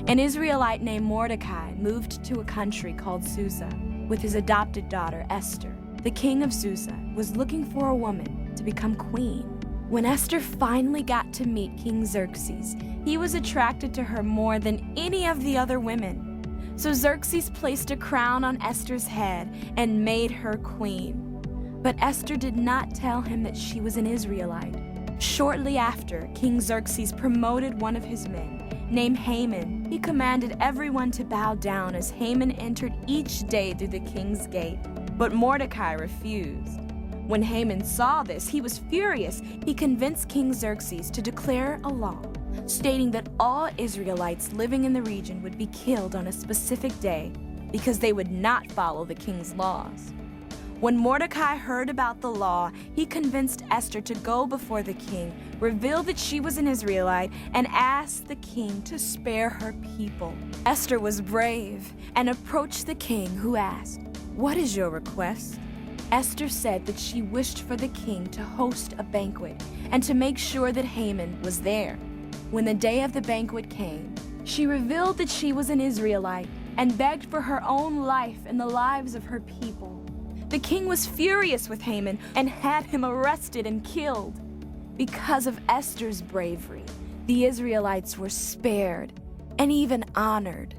An Israelite named Mordecai moved to a country called Susa with his adopted daughter Esther. The king of Susa was looking for a woman to become queen. When Esther finally got to meet King Xerxes, he was attracted to her more than any of the other women. So Xerxes placed a crown on Esther's head and made her queen. But Esther did not tell him that she was an Israelite. Shortly after, King Xerxes promoted one of his men, named Haman. He commanded everyone to bow down as Haman entered each day through the king's gate. But Mordecai refused. When Haman saw this, he was furious. He convinced King Xerxes to declare a law, stating that all Israelites living in the region would be killed on a specific day because they would not follow the king's laws. When Mordecai heard about the law, he convinced Esther to go before the king, reveal that she was an Israelite, and ask the king to spare her people. Esther was brave and approached the king, who asked, "What is your request?" Esther said that she wished for the king to host a banquet and to make sure that Haman was there. When the day of the banquet came, she revealed that she was an Israelite and begged for her own life and the lives of her people. The king was furious with Haman and had him arrested and killed. Because of Esther's bravery, the Israelites were spared and even honored.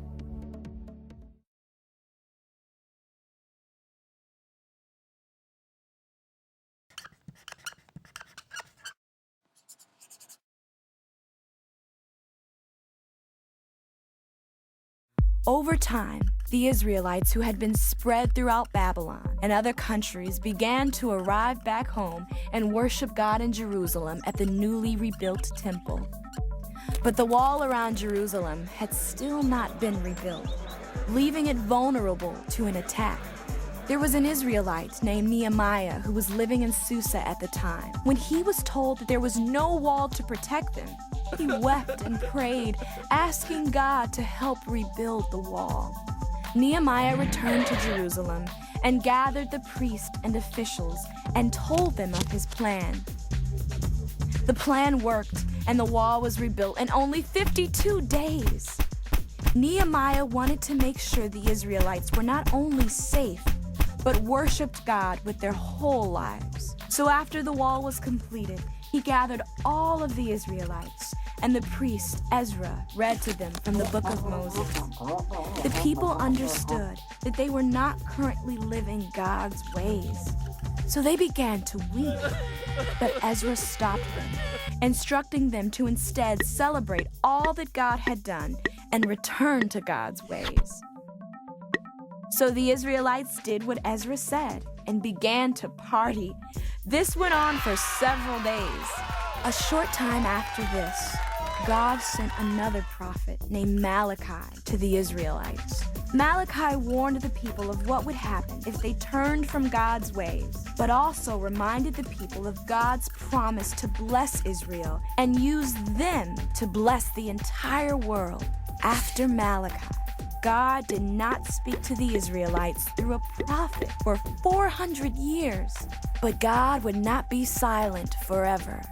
Over time, the Israelites who had been spread throughout Babylon and other countries began to arrive back home and worship God in Jerusalem at the newly rebuilt temple. But the wall around Jerusalem had still not been rebuilt, leaving it vulnerable to an attack. There was an Israelite named Nehemiah who was living in Susa at the time. When he was told that there was no wall to protect them, he wept and prayed, asking God to help rebuild the wall. Nehemiah returned to Jerusalem and gathered the priests and officials and told them of his plan. The plan worked, and the wall was rebuilt in only 52 days. Nehemiah wanted to make sure the Israelites were not only safe, but worshiped God with their whole lives. So after the wall was completed, he gathered all of the Israelites, and the priest Ezra read to them from the book of Moses. The people understood that they were not currently living God's ways, so they began to weep. But Ezra stopped them, instructing them to instead celebrate all that God had done and return to God's ways. So the Israelites did what Ezra said and began to party. This went on for several days. A short time after this, God sent another prophet named Malachi to the Israelites. Malachi warned the people of what would happen if they turned from God's ways, but also reminded the people of God's promise to bless Israel and use them to bless the entire world. After Malachi, God did not speak to the Israelites through a prophet for 400 years, but God would not be silent forever.